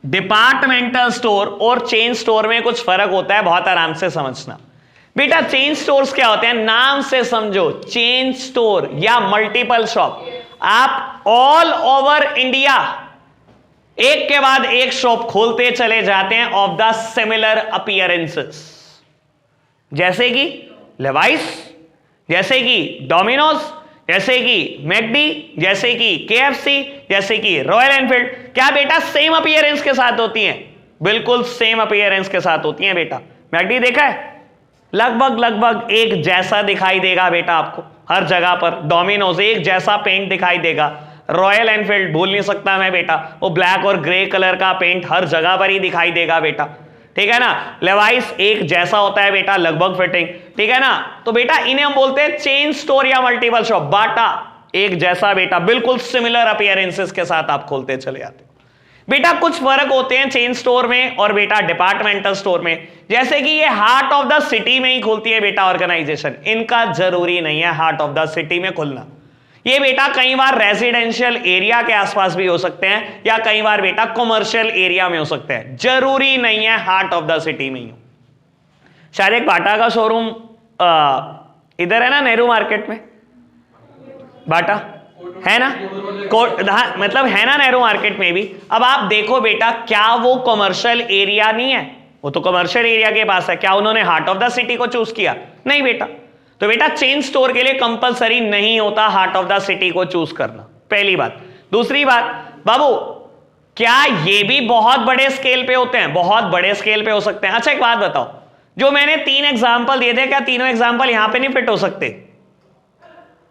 डिपार्टमेंटल स्टोर और चेन स्टोर में कुछ फर्क होता है, बहुत आराम से समझना। बेटा चेन स्टोर्स क्या होते हैं, नाम से समझो, चेन स्टोर या मल्टीपल शॉप। आप ऑल ओवर इंडिया एक के बाद एक शॉप खोलते चले जाते हैं ऑफ द सिमिलर अपीयरेंसेस, जैसे कि लेवाइस, जैसे कि डोमिनोज, जैसे कि मैकडी, जैसे कि केएफसी, जैसे कि रॉयल एनफील्ड। क्या बेटा सेम अपीयरेंस के साथ होती हैं? बिल्कुल सेम अपीयरेंस के साथ होती हैं बेटा। मैकडी देखा है, लगभग एक जैसा दिखाई देगा बेटा आपको हर जगह पर। डोमिनोज एक जैसा पेंट दिखाई देगा। रॉयल एनफील्ड भूल नहीं सकता मैं बेटा, वो ब्लैक और ग्रे कलर का पेंट हर जगह पर ही दिखाई देगा बेटा, ठीक है ना। लेवाइस एक जैसा होता है बेटा, लगभग फिटिंग, ठीक है ना। तो बेटा इन्हें हम बोलते हैं चेन स्टोर या मल्टीपल शॉप। बाटा एक जैसा बेटा, बिल्कुल सिमिलर अपीयरेंसेस के साथ आप खोलते चले जाते हो बेटा। कुछ फर्क होते हैं चेन स्टोर में और बेटा डिपार्टमेंटल स्टोर में, जैसे कि ये हार्ट ऑफ द सिटी में ही खुलती है बेटा ऑर्गेनाइजेशन। इनका जरूरी नहीं है हार्ट ऑफ द सिटी में खुलना, ये बेटा कई बार रेजिडेंशियल एरिया के आसपास भी हो सकते हैं या कई बार बेटा कमर्शियल एरिया में हो सकते हैं, जरूरी नहीं है हार्ट ऑफ द सिटी में ही हो। शायद एक बाटा का शोरूम इधर है ना, नेहरू मार्केट में बाटा है ना, मतलब है ना नेहरू मार्केट में भी। अब आप देखो बेटा, क्या वो कमर्शियल एरिया नहीं है? वो तो कमर्शियल एरिया के पास है। क्या उन्होंने हार्ट ऑफ द सिटी को चूज किया? नहीं बेटा। तो बेटा चेन स्टोर के लिए कंपलसरी नहीं होता हार्ट ऑफ द सिटी को चूज करना, पहली बात। दूसरी बात बाबू, क्या ये भी बहुत बड़े स्केल पे होते हैं? बहुत बड़े स्केल पे हो सकते हैं। अच्छा एक बात बताओ, जो मैंने 3 एग्जांपल दिए थे, क्या तीनों एग्जांपल यहां पे नहीं फिट हो सकते?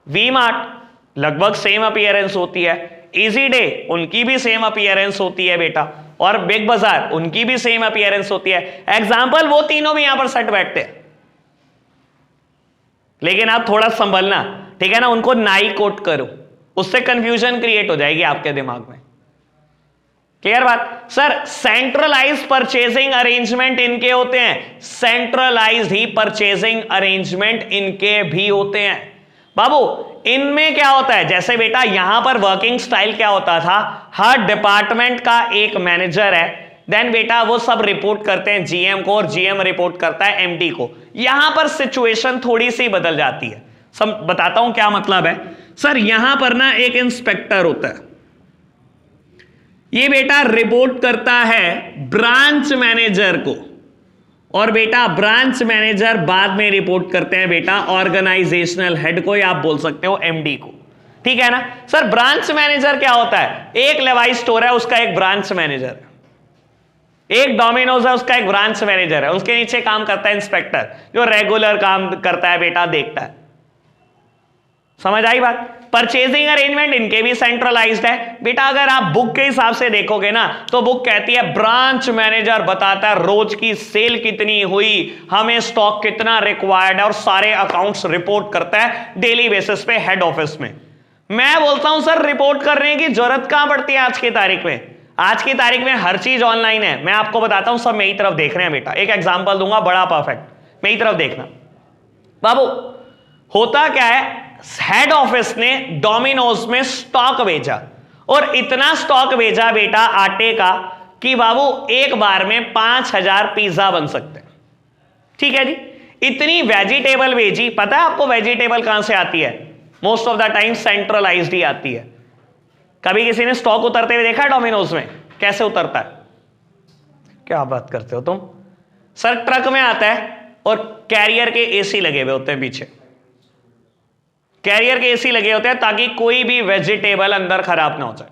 वी मार्ट लगभग सेम अपीयरेंस होती है, इजी डे उनकी भी सेम अपीयरेंस होती है बेटा, और बिग बाजार उनकी भी सेम अपीयरेंस होती है। एग्जांपल वो तीनों भी यहां पर सेट बैठते हैं, लेकिन आप थोड़ा संभलना, ठीक है ना, उनको नाई कोट करो, उससे कंफ्यूजन क्रिएट हो जाएगी आपके दिमाग में। क्लियर बात? सर सेंट्रलाइज परचेजिंग अरेंजमेंट इनके होते हैं, सेंट्रलाइज ही परचेजिंग अरेंजमेंट इनके भी होते हैं बाबू। इनमें क्या होता है, जैसे बेटा यहां पर वर्किंग स्टाइल क्या होता था, हर डिपार्टमेंट का एक मैनेजर है, देन बेटा वो सब रिपोर्ट करते हैं जीएम को और जीएम रिपोर्ट करता है एमडी को। यहां पर सिचुएशन थोड़ी सी बदल जाती है। सब बताता हूं क्या मतलब है। सर यहां पर ना एक इंस्पेक्टर होता है, ये बेटा रिपोर्ट करता है ब्रांच मैनेजर को, और बेटा ब्रांच मैनेजर बाद में रिपोर्ट करते हैं बेटा ऑर्गेनाइजेशनल हेड को, या आप बोल सकते हो एमडी को, ठीक है ना। सर ब्रांच मैनेजर क्या होता है, एक लेवाइस स्टोर है उसका एक ब्रांच मैनेजर है, एक डोमिनोज है उसका एक ब्रांच मैनेजर है, उसके नीचे काम करता है इंस्पेक्टर जो रेगुलर काम करता है बेटा, देखता है। समझ आई बात? परचेजिंग अरेंजमेंट इनके भी सेंट्रलाइज्ड है बेटा। अगर आप बुक के हिसाब से देखोगे ना, तो बुक कहती है ब्रांच मैनेजर बताता है रोज की सेल कितनी हुई, हमें स्टॉक कितना रिक्वायर्ड है, और सारे अकाउंट्स रिपोर्ट करता है डेली बेसिस पे हेड ऑफिस में। मैं बोलता हूं सर रिपोर्ट करने की जरूरत कहां पड़ती है आज की तारीख में? आज की तारीख में हर चीज ऑनलाइन है। मैं आपको बताता हूं, सब मेरी तरफ देख रहे हैं बेटा। एक एग्जांपल दूंगा बड़ा परफेक्ट, मेरी तरफ देखना बाबू। होता क्या है, हेड ऑफिस ने डोमिनोज में स्टॉक भेजा, और इतना स्टॉक भेजा बेटा आटे का कि बाबू एक बार में 5000 पिज्जा बन सकते हैं, ठीक है जी। इतनी वेजिटेबल भेजी। पता है आपको वेजिटेबल कहां से आती है? Most of the time centralised ही आती है। कभी किसी ने स्टॉक उतरते हुए देखा है डोमिनोज में? कैसे उतरता है? क्या बात करते हो तुम? सर ट्रक में आता है और कैरियर के एसी लगे हुए होते हैं पीछे, कैरियर के एसी लगे होते हैं ताकि कोई भी वेजिटेबल अंदर खराब ना हो जाए।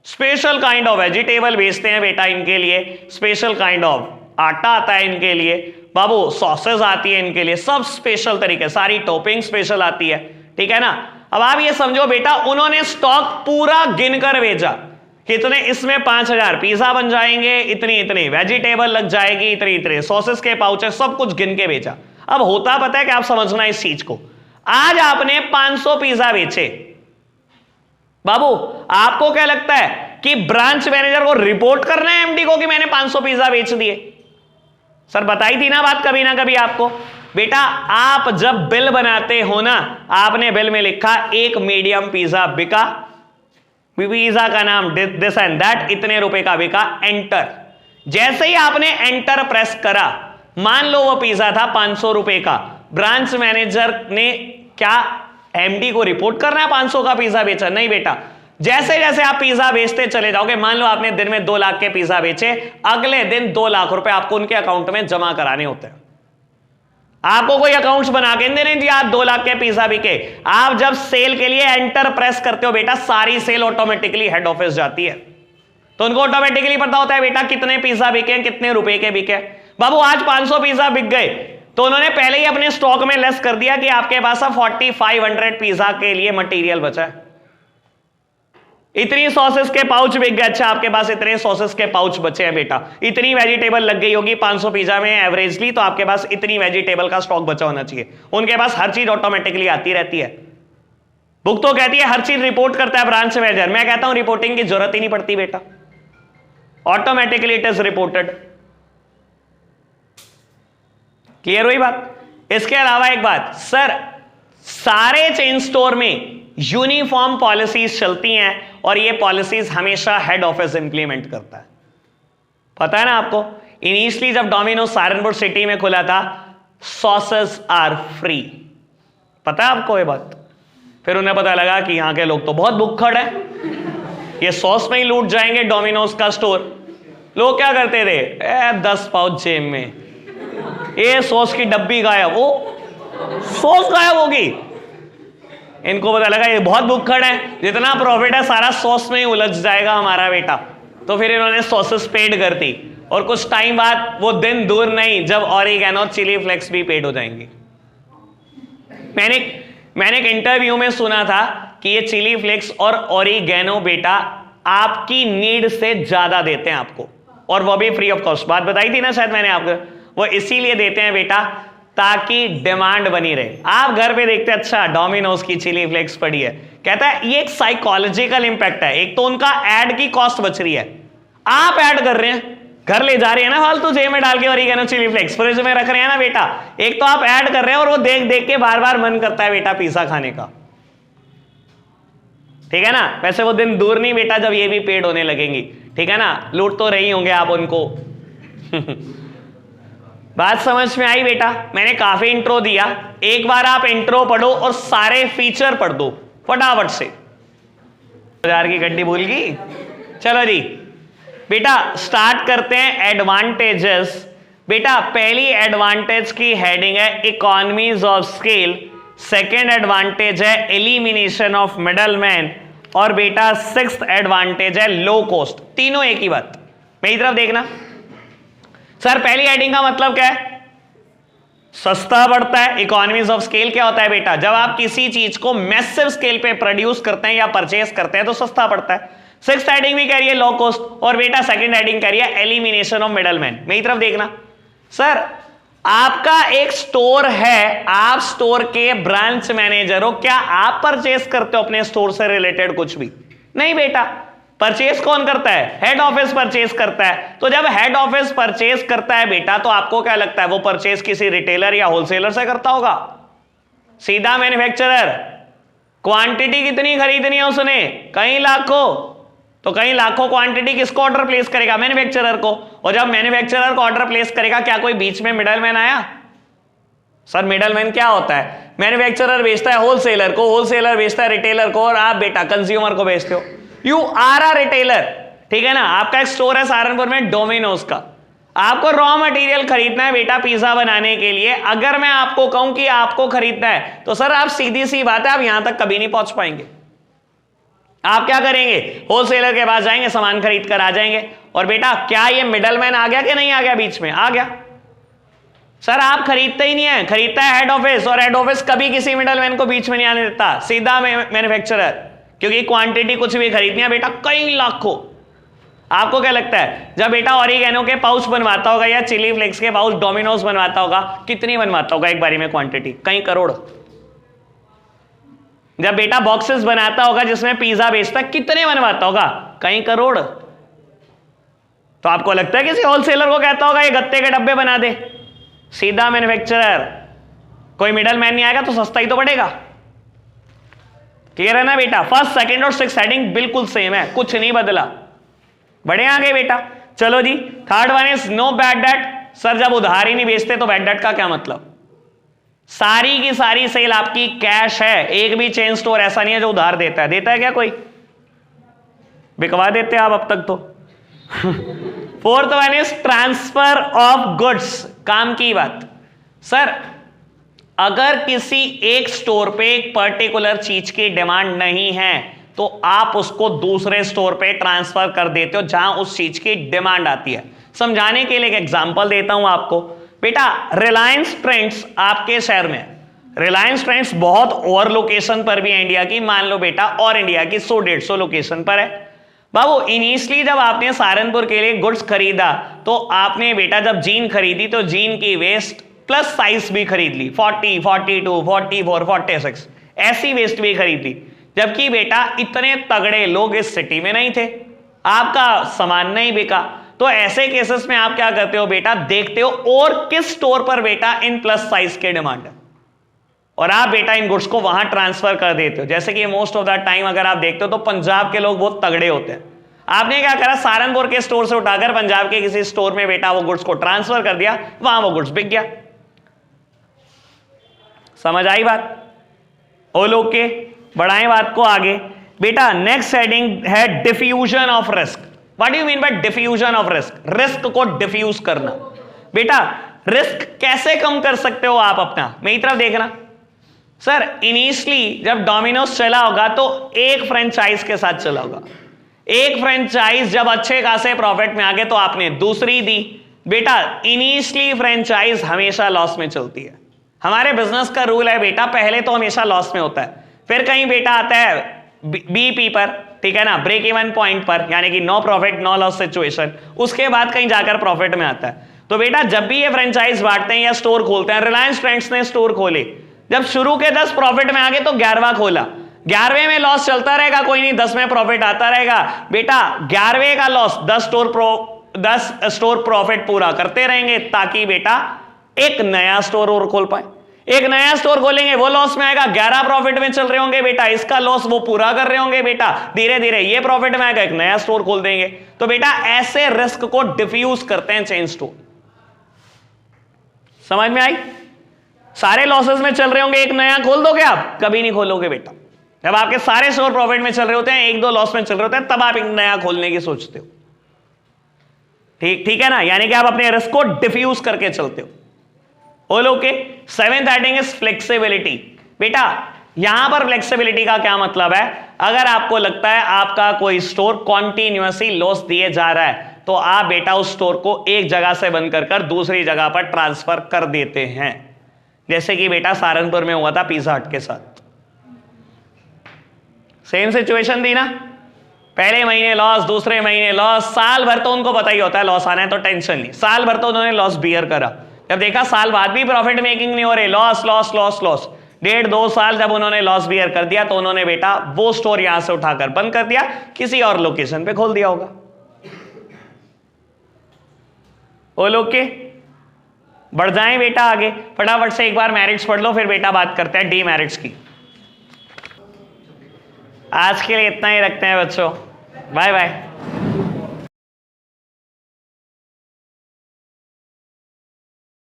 स्पेशल काइंड ऑफ वेजिटेबल भेजते हैं बेटा इनके लिए, स्पेशल काइंड ऑफ आटा आता है इनके लिए बाबू, सॉसेस आती है इनके लिए, सब स्पेशल तरीके, सारी टॉपिंग स्पेशल आती है, ठीक है ना। अब आप ये समझो बेटा, उन्होंने स्टॉक पूरा गिनकर भेजा, कितने इसमें 5000 पिज्जा बन जाएंगे, इतनी इतनी वेजिटेबल लग जाएगी, इतनी इतने सॉसेस के पाउचेस, सब कुछ गिन के भेजा। अब होता पता है कि आप समझना इस चीज को, आज आपने 500 पिज्जा बेचे बाबू, आपको क्या लगता है कि ब्रांच मैनेजर को रिपोर्ट करना है एमडी को कि मैंने 500 पिज्जा बेच दिए? सर बताई थी ना बात कभी ना कभी आपको बेटा। आप जब बिल बनाते हो ना, आपने बिल में लिखा एक मीडियम पिज्जा बिका, पिज्जा का नाम दिस एंड दैट इतने रुपए का बिका, एंटर। जैसे ही आपने एंटर प्रेस करा, मान लो वो पिज्जा था 500 रुपए का, ब्रांच मैनेजर ने क्या एमडी को रिपोर्ट करना है 500 का पिज्जा बेचा? नहीं बेटा। जैसे जैसे आप पिज्जा बेचते चले जाओगे, मान लो आपने दिन में 2 लाख के पिज्जा बेचे, अगले दिन 2 लाख रुपए आपको उनके अकाउंट में जमा कराने होते हैं। आपको कोई अकाउंट्स बना के देने जी, आप 2 लाख के पिज्जा बिके। आप जब सेल के लिए एंटर प्रेस करते हो बेटा, सारी सेल ऑटोमेटिकली हेड ऑफिस जाती है, तो उनको ऑटोमेटिकली पता होता है बेटा कितने पिज्जा बिके, कितने रुपए के बिके। बाबू आज 500 पिज्जा बिक गए, तो उन्होंने पहले ही अपने स्टॉक में लेस कर दिया कि आपके पास अब 4500 पिज्जा के लिए मटेरियल बचा है। इतनी सॉसेस के पाउच बिक गए, अच्छा आपके पास इतने सॉसेस के पाउच बचे हैं बेटा, इतनी वेजिटेबल लग गई होगी 500 पिज्जा में एवरेजली, तो आपके पास इतनी वेजिटेबल का स्टॉक बचा होना चाहिए। उनके पास हर चीज ऑटोमेटिकली आती रहती है। बुक तो कहती है हर चीज रिपोर्ट करता है ब्रांच मैनेजर, मैं कहता हूं रिपोर्टिंग की जरूरत ही नहीं पड़ती बेटा, automatically it is reported. Clear हुई बात? इसके अलावा एक बात सर, सारे चेन स्टोर में यूनिफॉर्म पॉलिसीज चलती हैं और ये पॉलिसीज हमेशा हेड ऑफिस इंप्लीमेंट करता है। पता है ना आपको, इनिशियली जब डोमिनोज सहारनपुर सिटी में खुला था, सॉसेस आर फ्री, पता है आपको ये बात? फिर उन्हें पता लगा कि यहां के लोग तो बहुत भुक्खड़ है, ये सॉस में ही लूट जाएंगे डोमिनोज का स्टोर। लोग क्या करते थे, 10 पाउच जेब में, ये सॉस की डब्बी गायब, वो सॉस गायब होगी। इनको पता लगा ये बहुत भुक्खड़ है, जितना प्रॉफिट है सारा सॉस में ही उलझ जाएगा हमारा बेटा, तो फिर इन्होंने सॉसेस पेड कर दी। और कुछ टाइम बाद वो दिन दूर नहीं जब ऑरिगेनो चिली फ्लेक्स भी पेड हो जाएंगी। मैंने एक इंटरव्यू में सुना था कि ये चिली फ्लेक्स और ऑरिगेनो बेटा आपकी नीड से ज्यादा देते हैं आपको, और वो भी फ्री ऑफ कॉस्ट। बात बताई थी ना शायद मैंने आपको, वो इसीलिए देते हैं बेटा ताकि डिमांड बनी रहे। आप घर पे देखते हैं अच्छा डोमिनोज की चिली फ्लेक्स पड़ी है, कहता है ये एक साइकोलॉजिकल इंपैक्ट है। एक तो उनका ऐड की कॉस्ट बच रही है, आप ऐड कर रहे हैं, घर ले जा रहे हैं ना फालतू जेब में डाल के ऑरिगेनो चिली फ्लेक्स, फ्रिज में रख रहे हैं ना बेटा, एक तो आप ऐड कर रहे हैं और वो देख देख के बार बार मन करता है बेटा पिज्जा खाने का, ठीक है ना? वैसे वो दिन दूर नहीं बेटा जब ये भी पेड होने लगेंगी, ठीक है ना? लूट तो रही होंगे आप उनको। बात समझ में आई बेटा? मैंने काफी इंट्रो दिया, एक बार आप इंट्रो पढ़ो और सारे फीचर पढ़ दो फटाफट से। 1000 की गड्डी भूल गई। चलो जी बेटा स्टार्ट करते हैं एडवांटेजेस। बेटा पहली एडवांटेज की हेडिंग है economies of scale, second advantage है एलिमिनेशन ऑफ मिडलमैन, और बेटा 6th एडवांटेज है लो कॉस्ट। तीनों एक ही बात, मेरी तरफ देखना। सर पहली हेडिंग का मतलब क्या है? सस्ता पड़ता है। इकोनॉमीज ऑफ स्केल क्या होता है बेटा? जब आप किसी चीज को मैसिव स्केल पे प्रोड्यूस करते हैं या परचेस करते हैं तो सस्ता पड़ता है। 6th हेडिंग भी कह रही है लो कॉस्ट, और बेटा 2nd हेडिंग कह रही है एलिमिनेशन ऑफ मिडलमैन। मेरी तरफ देखना। सर आपका एक स्टोर है, आप स्टोर के ब्रांच मैनेजर हो, क्या आप परचेस करते हो अपने स्टोर से रिलेटेड कुछ भी? नहीं बेटा। परचेस कौन करता है? हेड ऑफिस परचेस करता है। तो जब हेड ऑफिस परचेस करता है बेटा, तो आपको क्या लगता है वो परचेस किसी रिटेलर या होलसेलर से करता होगा? सीधा मैन्युफैक्चरर। क्वांटिटी कितनी खरीदनी है उसने? कई लाखों। तो कई लाखों क्वांटिटी किसको ऑर्डर प्लेस करेगा? मैन्युफैक्चरर को। और जब मैन्युफैक्चरर को ऑर्डर प्लेस करेगा, क्या कोई बीच में मिडलमैन आया? सर मिडलमैन क्या होता है? मैन्युफैक्चरर बेचता है होलसेलर को, होलसेलर बेचता है रिटेलर को, और आप बेटा कंज्यूमर को बेचते हो। यू आर अ रिटेलर, ठीक है ना? आपका एक स्टोर है सहारनपुर में डोमिनोज का, आपको रॉ मटेरियल खरीदना है बेटा पिज्जा बनाने के लिए। अगर मैं आपको कहूं कि आपको खरीदना है, तो सर आप सीधी सी बात है आप यहां तक कभी नहीं पहुंच पाएंगे। आप क्या करेंगे? होलसेलर के पास जाएंगे, सामान खरीद कर आ जाएंगे। और बेटा क्या ये मिडलमैन आ गया कि नहीं आ गया? बीच में आ गया। सर आप खरीदते ही नहीं है, खरीदता है हेड ऑफिस, और हेड ऑफिस कभी किसी मिडलमैन को बीच में नहीं आने देता, सीधा मैन्युफैक्चरर। क्योंकि क्वांटिटी कुछ भी खरीदनी है बेटा कई लाखों। आपको क्या लगता है जब बेटा ऑरिगेनो के पाउच बनवाता होगा या चिली फ्लेक्स के पाउच डोमिनोज बनवाता होगा, कितनी बनवाता होगा एक बारी में क्वांटिटी? कई करोड़। जब बेटा बॉक्सेस बनाता होगा जिसमें पिज्जा बेचता है, कितने बनवाता होगा? कई करोड़। तो आपको लगता है किसी होलसेलर को कहता होगा ये गत्ते के डब्बे बना दे? सीधा मैन्युफैक्चरर। कोई मिडल मैन नहीं आएगा तो सस्ता ही तो पड़ेगा। क्लियर है ना बेटा? फर्स्ट, सेकंड और सिक्स हेडिंग बिल्कुल सेम है, कुछ नहीं बदला। बड़े आगे बेटा। चलो जी, third one is no bad debt. Sir जब उधार ही नहीं बेचते तो बैड डेट का क्या मतलब? सारी की सारी सेल आपकी कैश है, एक भी चेन स्टोर ऐसा नहीं है जो उधार देता है। देता है क्या कोई? बिकवा देते हैं आप अब तक तो। Fourth one is transfer of goods. काम की बात। सर अगर किसी एक स्टोर पे एक पर्टिकुलर चीज की डिमांड नहीं है तो आप उसको दूसरे स्टोर पे ट्रांसफर कर देते हो जहां उस चीज की डिमांड आती है। समझाने के लिए एक एग्जांपल देता हूं आपको बेटा। रिलायंस ट्रेंड्स आपके शहर में, रिलायंस ट्रेंड्स बहुत और लोकेशन पर भी है इंडिया की, मान लो बेटा, और इंडिया की 100-150 लोकेशन पर है। बाबू इनिशियली जब आपने सहारनपुर के लिए गुड्स खरीदा तो आपने बेटा जब जीन खरीदी तो जीन की वेस्ट प्लस साइज भी खरीद ली, 40, 42, 44, 46 ऐसी वेस्ट भी खरीद ली। जबकि बेटा इतने तगड़े लोग इस सिटी में नहीं थे, आपका सामान नहीं बिका। तो ऐसे केसेस में आप क्या करते हो बेटा? देखते हो और किस स्टोर पर बेटा इन प्लस साइज के डिमांड है और आप बेटा इन गुड्स को वहां ट्रांसफर कर देते हो। जैसे कि मोस्ट ऑफ द टाइम अगर आप देखते हो तो पंजाब के लोग बहुत तगड़े होते हैं। आपने क्या करा? सहारनपुर के स्टोर से उठाकर पंजाब के किसी स्टोर में बेटा वो गुड्स को ट्रांसफर कर दिया, वहां वो गुड्स बिक गया। समझ आई बात? All okay? बढ़ाएं बात को आगे बेटा। नेक्स्ट हेडिंग है diffusion of risk. What do you mean by diffusion of risk? Risk को डिफ्यूज करना। बेटा रिस्क कैसे कम कर सकते हो आप अपना? मेरी तरफ देखना। सर इनिशियली जब डोमिनोज चला होगा तो एक फ्रेंचाइज के साथ चला होगा। एक फ्रेंचाइज जब अच्छे खासे प्रॉफिट में आ गए तो आपने दूसरी दी। बेटा इनिशियली फ्रेंचाइज हमेशा लॉस में चलती है। हमारे बिजनेस का रूल है बेटा, पहले तो हमेशा लॉस में होता है, फिर कहीं बेटा आता है बीपी पर, ठीक है ना, ब्रेक इवन पॉइंट पर, यानी कि no profit no loss situation, उसके बाद कहीं जाकर प्रॉफिट में आता है। तो बेटा जब भी ये फ्रेंचाइज बांटते हैं या स्टोर खोलते हैं, रिलायंस ट्रेंड्स ने स्टोर खोले, जब शुरू के 10 प्रॉफिट में आ गए तो 11वां खोला, 11वें में लॉस चलता रहेगा, कोई नहीं, 10 में प्रॉफिट आता रहेगा। बेटा 11वें का लॉस 10 स्टोर प्रॉफिट पूरा करते रहेंगे ताकि बेटा एक नया स्टोर और खोल पाए। एक नया स्टोर खोलेंगे, वो लॉस में आएगा, 11 प्रॉफिट में चल रहे होंगे बेटा, इसका लॉस वो पूरा कर रहे होंगे बेटा, धीरे धीरे ये प्रॉफिट में आएगा, एक नया स्टोर खोल देंगे। तो बेटा ऐसे रिस्क को डिफ्यूज करते हैं चेन स्टोर। समझ में आई? सारे लॉसेस में चल रहे होंगे, एक नया खोल दोगे आप? कभी नहीं खोलोगे बेटा। जब आपके सारे स्टोर प्रॉफिट में चल रहे होते हैं, 1-2 लॉस में चल रहे होते हैं, तब आप एक नया खोलने की सोचते हो। ठीक है ना? यानी कि आप अपने रिस्क को डिफ्यूज करके चलते हो। All okay? Seventh heading is flexibility. बेटा यहां पर फ्लेक्सिबिलिटी का क्या मतलब है? अगर आपको लगता है आपका कोई स्टोर कॉन्टिन्यूअसली लॉस दिए जा रहा है तो आप बेटा उस स्टोर को एक जगह से बंद कर दूसरी जगह पर ट्रांसफर कर देते हैं। जैसे कि बेटा सहारनपुर में हुआ था पिज्जा हट के साथ, सेम सिचुएशन थी ना, पहले महीने लॉस, दूसरे महीने लॉस, साल भर तो उनको पता ही होता है लॉस आना है तो टेंशन नहीं, साल भर तो उन्होंने लॉस बियर करा। जब देखा साल बाद भी प्रॉफिट मेकिंग नहीं हो रही, लॉस लॉस लॉस लॉस, 1.5-2 साल जब उन्होंने लॉस बियर कर दिया तो उन्होंने बेटा वो स्टोर यहां से उठाकर बंद कर दिया, किसी और लोकेशन पे खोल दिया होगा। वो लोग के बढ़ जाएं बेटा आगे, फटाफट से एक बार मैरिट्स पढ़ लो, फिर बेटा बात करते हैं डीमेरिट्स की। आज के लिए इतना ही रखते हैं बच्चों, बाय बाय।